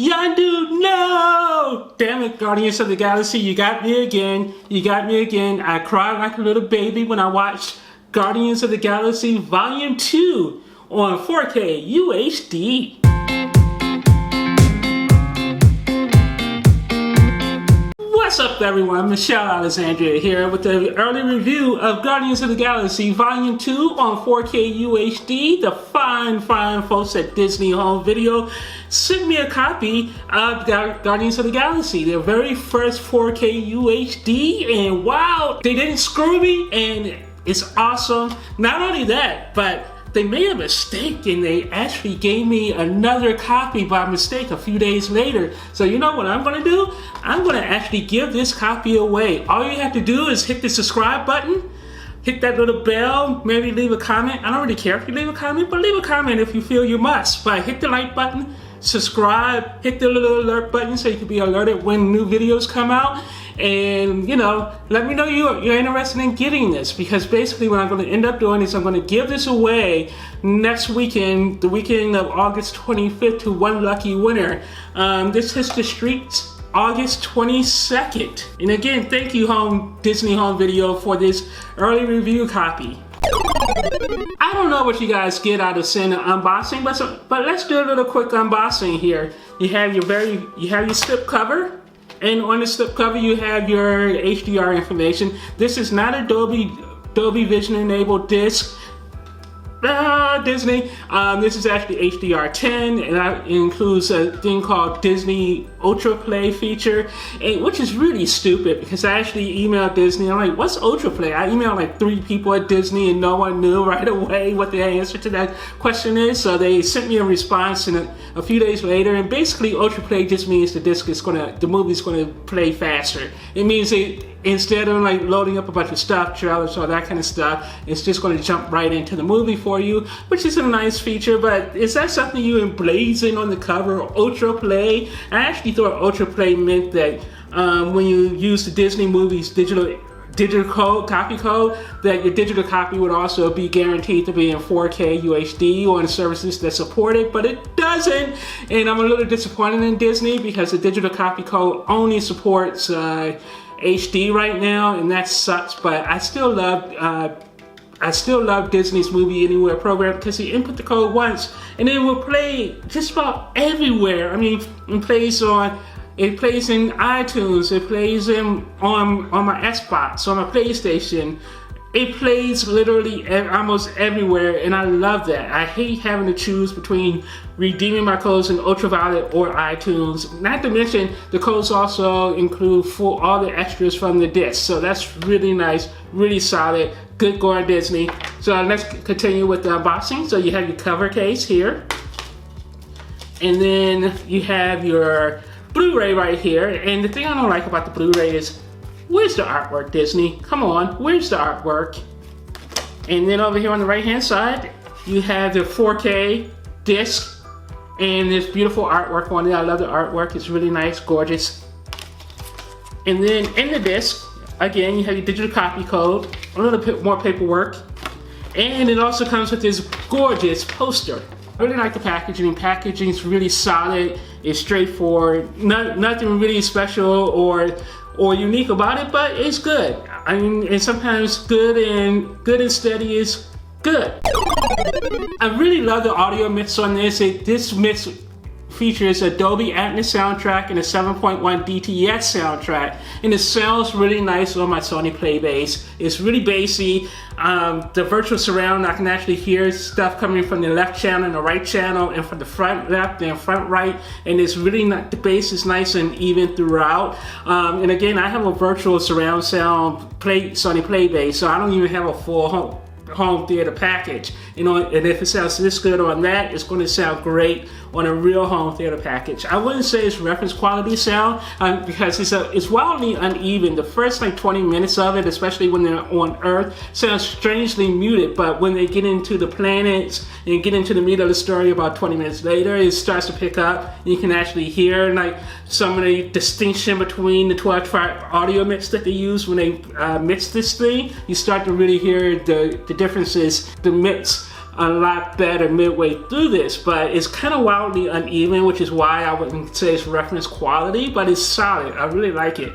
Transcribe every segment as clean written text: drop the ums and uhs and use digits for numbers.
Yandu, no! Damn it, Guardians of the Galaxy, you got me again. You got me again. I cried like a little baby when I watched Guardians of the Galaxy Volume 2 on 4K UHD. What's up, everyone? Michelle Alexandria here with the early review of Guardians of the Galaxy Volume 2 on 4K UHD. The fine folks at Disney Home Video sent me a copy of Guardians of the Galaxy, their very first 4K UHD, and wow, they didn't screw me, and it's awesome. Not only that, but they made a mistake and they actually gave me another copy by mistake a few days later. So you know what I'm going to do? I'm going to actually give this copy away. All you have to do is hit the subscribe button, hit that little bell, maybe leave a comment. I don't really care if you leave a comment, but leave a comment if you feel you must. But hit the like button, subscribe, hit the little alert button so you can be alerted when new videos come out. And, you know, let me know you're interested in getting this, because basically what I'm going to end up doing is I'm going to give this away next weekend, the weekend of August 25th, to one lucky winner. This hits the streets August 22nd. And again, thank you, Disney Home Video, for this early review copy. I don't know what you guys get out of seeing an unboxing, but let's do a little quick unboxing here. You have your slip cover. And on the slip cover, you have your HDR information. This is not a Dolby Vision enabled disc. Disney. This is actually HDR10, and that includes a thing called Disney Ultra Play feature, which is really stupid because I actually emailed Disney. I'm like, what's Ultra Play? I emailed like 3 people at Disney and no one knew right away what the answer to that question is. So they sent me a response a few days later, and basically Ultra Play just means the movie's gonna play faster. It means instead of like loading up a bunch of stuff, trailers, all that kind of stuff, it's just going to jump right into the movie for you, which is a nice feature. But is that something you emblazon on the cover, Ultra Play? I actually thought Ultra Play meant that when you use the Disney movies digital copy code, that your digital copy would also be guaranteed to be in 4K UHD on services that support it, but it doesn't. And I'm a little disappointed in Disney because the digital copy code only supports HD right now, and that sucks. But I still love Disney's Movie Anywhere program, because you input the code once and it will play just about everywhere. I mean, it plays in iTunes, it plays on my Xbox, on my PlayStation. It plays literally almost everywhere, and I love that. I hate having to choose between redeeming my codes in Ultraviolet or iTunes. Not to mention, the codes also include all the extras from the disc. So that's really nice, really solid. Good going, Disney. So let's continue with the unboxing. So you have your cover case here. And then you have your Blu-ray right here. And the thing I don't like about the Blu-ray is, where's the artwork, Disney? Come on, where's the artwork? And then over here on the right-hand side, you have the 4K disc and this beautiful artwork on it. I love the artwork, it's really nice, gorgeous. And then in the disc, again, you have your digital copy code, a little bit more paperwork, and it also comes with this gorgeous poster. I really like the packaging. Packaging is really solid, it's straightforward, nothing really special or unique about it, but it's good. I mean, and sometimes good and steady is good. I really love the audio mix on this. This mix features a Dolby Atmos soundtrack and a 7.1 DTS soundtrack, and it sounds really nice on my Sony Playbase. It's really bassy. The virtual surround, I can actually hear stuff coming from the left channel and the right channel, and from the front left and front right, and it's really the bass is nice and even throughout. And again, I have a virtual surround sound Sony Playbase, so I don't even have a full home theater package, you know, and if it sounds this good on that, it's going to sound great on a real home theater package. I wouldn't say it's reference quality sound because it's wildly uneven. The first like 20 minutes of it, especially when they're on Earth, sounds strangely muted, but when they get into the planets and get into the meat of the story about 20 minutes later, it starts to pick up, and you can actually hear like some of the distinction between the 12-track audio mix that they use when they mix this thing. You start to really hear the differences, the mix a lot better midway through this, but it's kind of wildly uneven, which is why I wouldn't say it's reference quality, but it's solid. I really like it.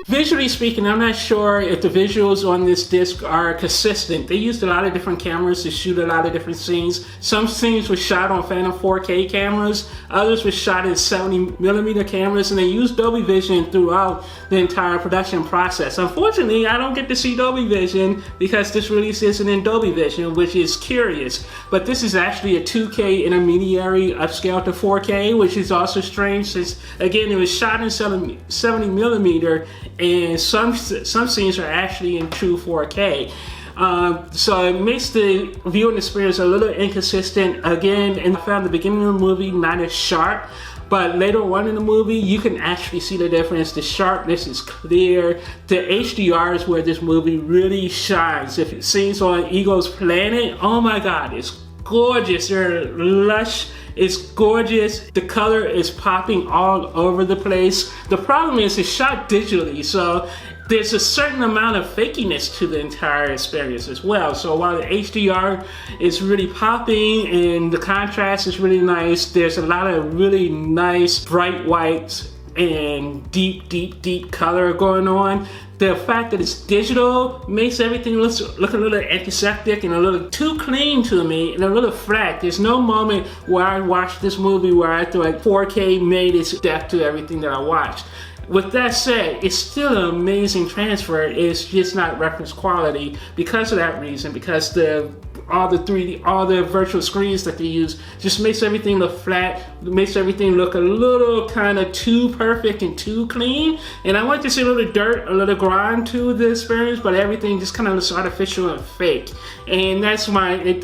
Visually speaking, I'm not sure if the visuals on this disc are consistent. They used a lot of different cameras to shoot a lot of different scenes. Some scenes were shot on Phantom 4K cameras, others were shot in 70mm cameras, and they used Dolby Vision throughout the entire production process. Unfortunately, I don't get to see Dolby Vision because this release isn't in Dolby Vision, which is curious. But this is actually a 2K intermediary upscale to 4K, which is also strange since, again, it was shot in 70mm, and some scenes are actually in true 4K. So it makes the viewing experience a little inconsistent. Again, and I found the beginning of the movie not as sharp, but later on in the movie, you can actually see the difference. The sharpness is clear. The HDR is where this movie really shines. If it scenes on Eagle's planet, oh my God, it's gorgeous. They're lush. It's gorgeous. The color is popping all over the place. The problem is it's shot digitally, so there's a certain amount of fakiness to the entire experience as well. So while the HDR is really popping and the contrast is really nice, there's a lot of really nice bright whites and deep color going on. The fact that it's digital makes everything look a little antiseptic and a little too clean to me and a little flat. There's no moment where I watched this movie where I thought like 4K made its depth to everything that I watched. With that said, it's still an amazing transfer. It's just not reference quality because of that reason, because all the virtual screens that they use just makes everything look flat, makes everything look a little kind of too perfect and too clean. And I want to see a little dirt, a little grime to the experience, but everything just kind of looks artificial and fake. And that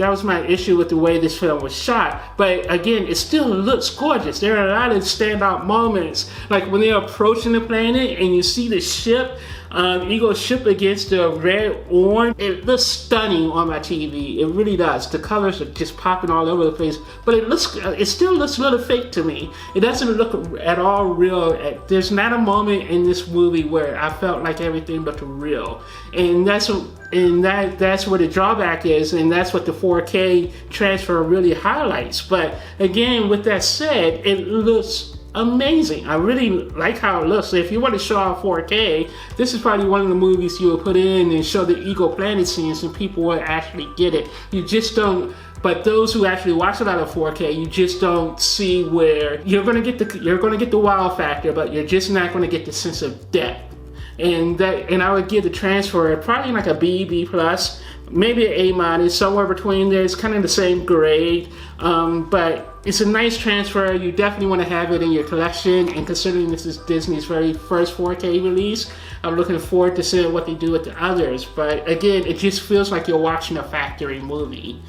was my issue with the way this film was shot. But again, it still looks gorgeous. There are a lot of standout moments, like when they're approaching the planet and you see the ship, Eagle's ship against the red orange. It looks stunning on my TV. It really does. The colors are just popping all over the place, but it still looks a little fake to me. It doesn't look at all real. There's not a moment in this movie where I felt like everything looked real, and that's where the drawback is, and that's what the 4K transfer really highlights. But again, with that said, it looks amazing. I really like how it looks. So if you want to show off 4K, this is probably one of the movies you will put in and show the Eagle Planet scenes, and people will actually get it. You just don't. But those who actually watch a lot of 4K, you just don't see where you're going to get the wow factor, but you're just not going to get the sense of depth. And I would give the transfer probably like a B plus, maybe an A-, somewhere between there. It's kind of the same grade, but it's a nice transfer. You definitely want to have it in your collection, and considering this is Disney's very first 4K release, I'm looking forward to seeing what they do with the others. But again, it just feels like you're watching a factory movie.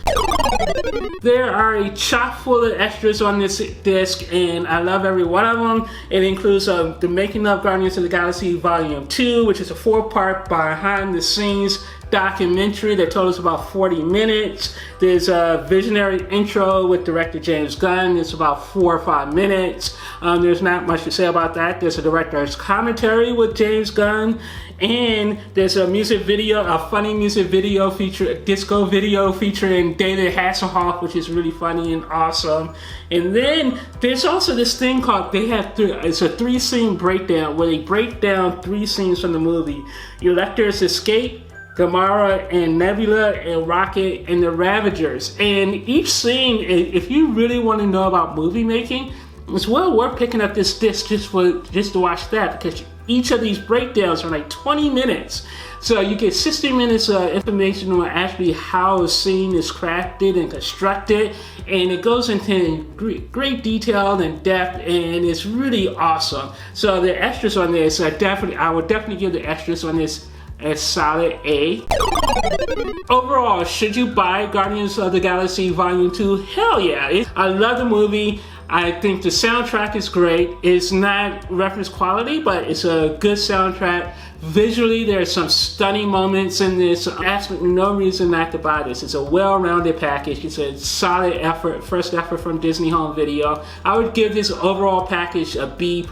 There are a chock full of extras on this disc, and I love every one of them. It includes the Making of Guardians of the Galaxy Volume 2, which is a 4-part behind the scenes documentary that totals about 40 minutes. There's a visionary intro with director James Gunn. It's about 4 or 5 minutes. There's not much to say about that. There's a director's commentary with James Gunn, and there's a music video, a funny music video disco video featuring David Hasselhoff, which is really funny and awesome. And then there's also this thing called, it's a 3-scene breakdown where they break down 3 scenes from the movie. Electra's escape, Gamora and Nebula and Rocket and the Ravagers. And each scene, if you really want to know about movie making, it's well worth picking up this disc just to watch that, because each of these breakdowns are like 20 minutes. So you get 60 minutes of information on actually how a scene is crafted and constructed, and it goes into great detail and depth, and it's really awesome. So the extras on this, I would definitely give the extras on this a solid A. Overall, should you buy Guardians of the Galaxy Volume 2? Hell yeah. I love the movie. I think the soundtrack is great. It's not reference quality, but it's a good soundtrack. Visually, there are some stunning moments in this. Absolutely no reason not to buy this. It's a well-rounded package. It's a solid effort, first effort from Disney Home Video. I would give this overall package a B+.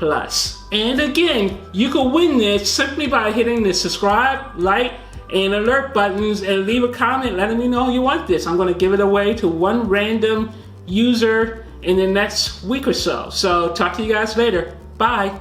And again, you can win this simply by hitting the subscribe, like, and alert buttons and leave a comment letting me know you want this. I'm going to give it away to one random user in the next week or so. So talk to you guys later. Bye.